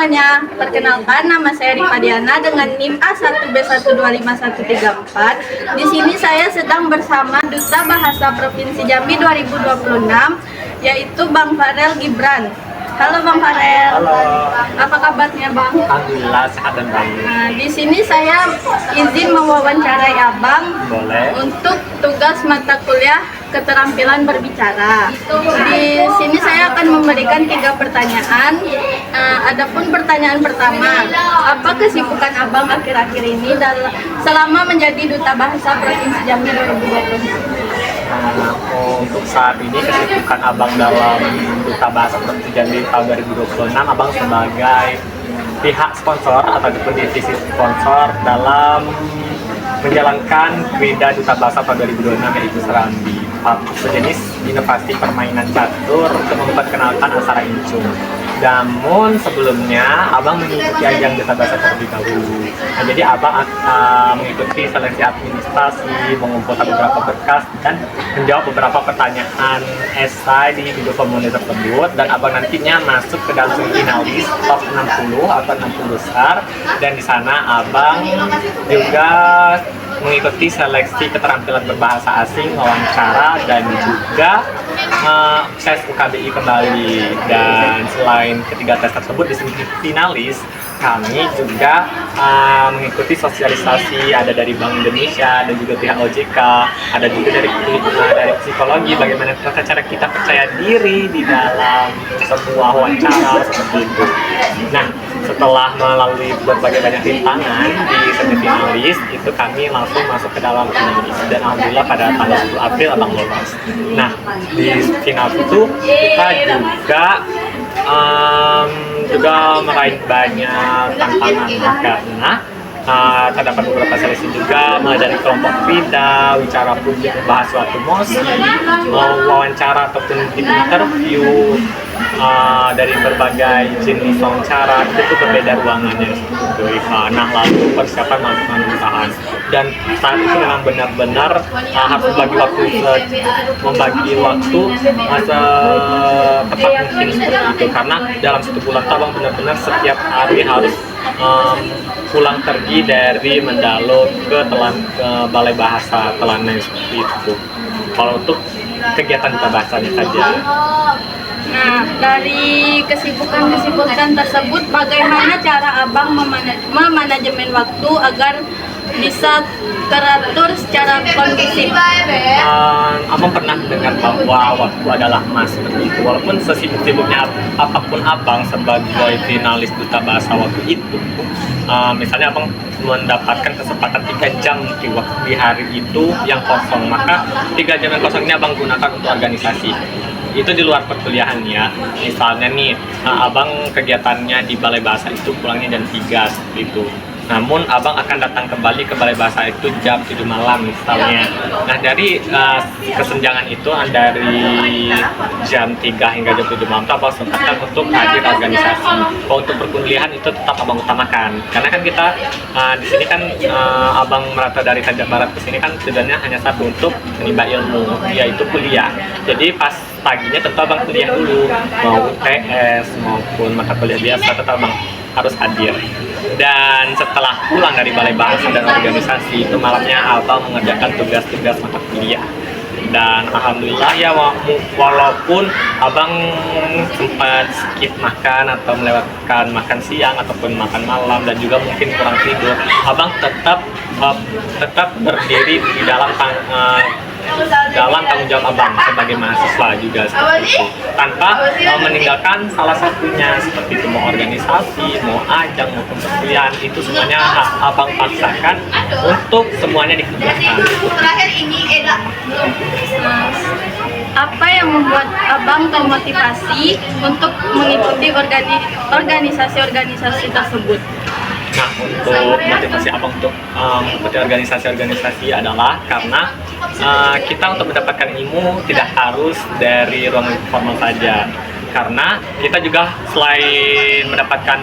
semuanya, perkenalkan nama saya Rifa Diana dengan NIM A1B125134. Di sini saya sedang bersama Duta Bahasa Provinsi Jambi 2026, yaitu Bang Farel Gibran. Halo Bang Farel. Halo. Apa kabarnya Bang? Alhamdulillah sehat dan baik. Nah, di sini saya izin mewawancarai Abang. Boleh. Untuk tugas mata kuliah keterampilan berbicara. Di sini saya akan memberikan 3 pertanyaan. Adapun pertanyaan pertama, apa kesibukan Abang akhir-akhir ini selama menjadi Duta Bahasa Provinsi Jambi 2020? Untuk saat ini kesibukan Abang dalam Duta Bahasa Provinsi Jambi tahun 2026, Abang sebagai pihak sponsor ataupun divisi sponsor dalam menjalankan Krida Duta Bahasa tahun 2026 yaitu Serambi, sejenis inovasi permainan catur untuk memperkenalkan aksara incung. Namun sebelumnya Abang mengikuti ajang Duta Bahasa terlebih dahulu. Nah, jadi Abang mengikuti seleksi administrasi, mengumpulkan beberapa berkas dan menjawab beberapa pertanyaan esai di video formulir tersebut, dan Abang nantinya masuk ke dalam finalis top 60 atau 60 besar, dan di sana Abang juga mengikuti seleksi keterampilan berbahasa asing, wawancara, dan juga tes UKBI kembali. Dan selain ketiga tes tersebut di finalis, kami juga mengikuti sosialisasi, ada dari Bank Indonesia dan juga pihak OJK, ada juga dari psikologi, bagaimana cara kita percaya diri di dalam sebuah wawancara seperti itu. Nah, setelah melalui berbagai banyak rintangan di semifinalis itu, kami langsung masuk ke dalam finalis, dan alhamdulillah pada tanggal 10 April Abang lolos. Nah, di final itu kita juga meraih banyak tantangan, karena terdapat beberapa seleksi juga, mulai dari kelompok Krida, bicara publik, membahas suatu mosi, wawancara ataupun interview, dari berbagai jenis wawancara itu berbeda ruangannya seperti itu. Nah, lalu persiapan masuk pemerintahan, dan saat itu memang benar-benar harus membagi waktu tepat mungkin seperti itu, karena dalam 1 bulan Abang benar-benar setiap hari harus pulang pergi dari Mendalo ke Balai Bahasa Telanai seperti itu. Kalau untuk kegiatan Duta Bahasanya saja. Nah, dari kesibukan tersebut, bagaimana cara Abang memanajemen waktu agar bisa teratur secara kondusif? Abang pernah mendengar bahwa waktu adalah emas seperti itu. Walaupun sesibuk-sibuknya apapun Abang sebagai finalis Duta Bahasa waktu itu, misalnya Abang mendapatkan kesempatan 3 jam di hari itu yang kosong, maka 3 jam yang kosong ini Abang gunakan untuk organisasi. Itu di luar perkuliahan ya. Misalnya nih, Abang kegiatannya di Balai Bahasa itu pulangnya jam 3 seperti itu. Namun Abang akan datang kembali ke Balai Bahasa itu jam 7 malam misalnya. Nah, dari kesenjangan itu, dari jam 3 hingga jam 7 malam itu Abang sempatkan untuk hadir organisasi. Kalau untuk perkuliahan itu tetap Abang utamakan, karena kan kita di sini kan Abang merata dari Tanjung Barat ke sini kan tujuannya hanya satu, untuk menimba ilmu, yaitu kuliah. Jadi pas paginya tetap Abang kuliah dulu, mau UTS maupun mata kuliah biasa tetap Abang harus hadir. Dan setelah pulang dari Balai Bahasa dan organisasi itu, malamnya Abang mengerjakan tugas-tugas mata kuliah. Dan alhamdulillah ya, walaupun Abang sempat skip makan atau melewatkan makan siang ataupun makan malam, dan juga mungkin kurang tidur, Abang tetap berdiri di dalam tanggung jawab Abang sebagai mahasiswa juga seperti itu, tanpa meninggalkan salah satunya, seperti itu mau organisasi, mau ajang, maupun perkuliahan, itu semuanya Abang paksakan untuk semuanya dikerjakan. Apa yang membuat Abang termotivasi untuk mengikuti organisasi-organisasi tersebut? Nah, untuk motivasi Abang untuk mengikuti organisasi-organisasi adalah karena kita untuk mendapatkan ilmu tidak harus dari ruang formal saja. karena kita juga selain mendapatkan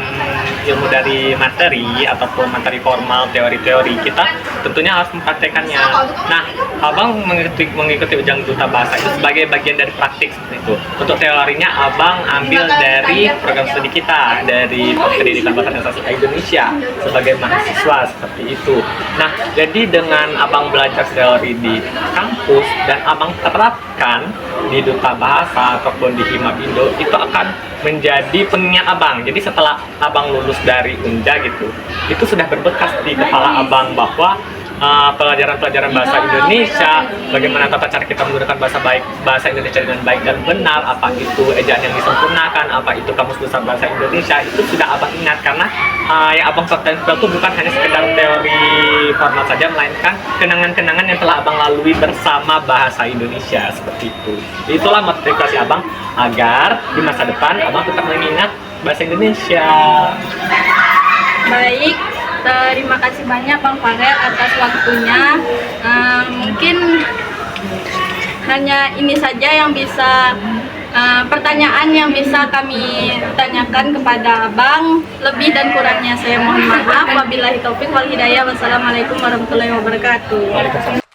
ilmu dari materi ataupun materi formal, teori-teori, kita tentunya harus mempraktekannya. Nah, abang mengikuti Ujang Duta Bahasa itu sebagai bagian dari praktik seperti itu. Untuk teorinya abang ambil dari program studi kita, dari Pendidikan Bahasa dan Sastra Indonesia sebagai mahasiswa seperti itu. Nah, jadi dengan abang belajar teori di kampus dan abang terapkan di Duta Bahasa ataupun di Himabindo, itu akan menjadi pengingat abang. Jadi setelah abang lulus dari Unja gitu, itu sudah berbekas di kepala abang bahwa pelajaran-pelajaran bahasa Indonesia, bagaimana tata cara kita menggunakan bahasa Indonesia dengan baik dan benar, apa itu ejaan yang disempurnakan, apa itu kamus besar bahasa Indonesia, itu sudah abang ingat. Karena yang abang praktekkan itu bukan hanya sekedar teori formal saja, melainkan kenangan-kenangan yang telah abang lalui bersama bahasa Indonesia seperti itu. Itulah motivasi abang agar di masa depan abang tetap mengingat bahasa Indonesia. Baik, terima kasih banyak Bang Farel atas waktunya. Mungkin hanya ini saja yang bisa pertanyaan yang bisa kami tanyakan kepada Abang. Lebih dan kurangnya saya mohon maaf. Wabillahi taufik wal hidayah. Wassalamualaikum warahmatullahi wabarakatuh.